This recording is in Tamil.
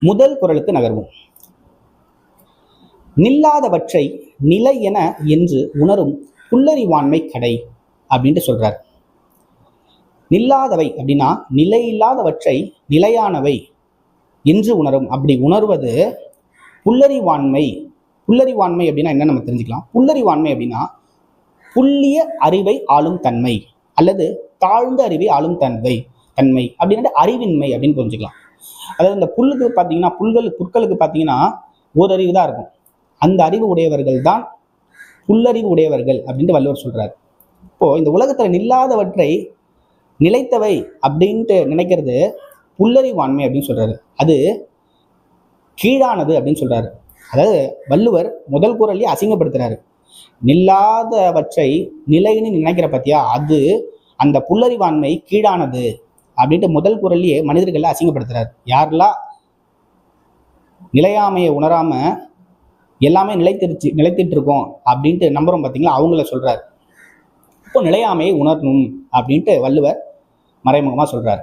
முதல் குறளுக்கு நகர்வோம். நில்லாதவற்றை நிலை என என்று உணரும் புல்லறிவாண்மை கடை அப்படின்ட்டு சொல்றார். நில்லாதவை அப்படின்னா நிலை இல்லாதவற்றை நிலையானவை என்று உணரும். அப்படி உணர்வது புல்லறிவாண்மை. புல்லறிவாண்மை அப்படின்னா என்ன நம்ம தெரிஞ்சுக்கலாம். புல்லறிவாண்மை அப்படின்னா புல்லிய அறிவை ஆளும் தன்மை அல்லது தாழ்ந்த அறிவை ஆளும் தன்மை அப்படின்னா அறிவின்மை அப்படின்னு புரிஞ்சுக்கலாம். அதாவது இந்த புல்லுக்கு பார்த்தீங்கன்னா புற்களுக்கு பார்த்தீங்கன்னா ஓரறிவு தான் இருக்கும். அந்த அறிவு உடையவர்கள் தான் புல்லறிவு உடையவர்கள் அப்படின்ட்டு வள்ளுவர் சொல்றாரு. இப்போ இந்த உலகத்துல நில்லாதவற்றை நிலைத்தவை அப்படின்ட்டு நினைக்கிறது புல்லறிவாண்மை அப்படின்னு சொல்றாரு. அது கீழானது அப்படின்னு சொல்றாரு. அதாவது வள்ளுவர் முதல் குறளையே அசிங்கப்படுத்துறாரு. நில்லாதவற்றை நிலைன்னு நினைக்கிற பத்தியா, அது அந்த புல்லறிவாண்மை கீழானது அப்படின்ட்டு முதல் குறளையே மனிதர்களை அசிங்கப்படுத்துறாரு. யாரெல்லாம் நிலையாமையை உணராம எல்லாமே நிலைத்திட்டு இருக்கோம் அப்படின்ட்டு நம்புறோம் பார்த்தீங்களா, அவங்கள சொல்றாரு. இப்போ நிலையாமையை உணரணும் அப்படின்ட்டு வள்ளுவர் மறைமுகமா சொல்றாரு.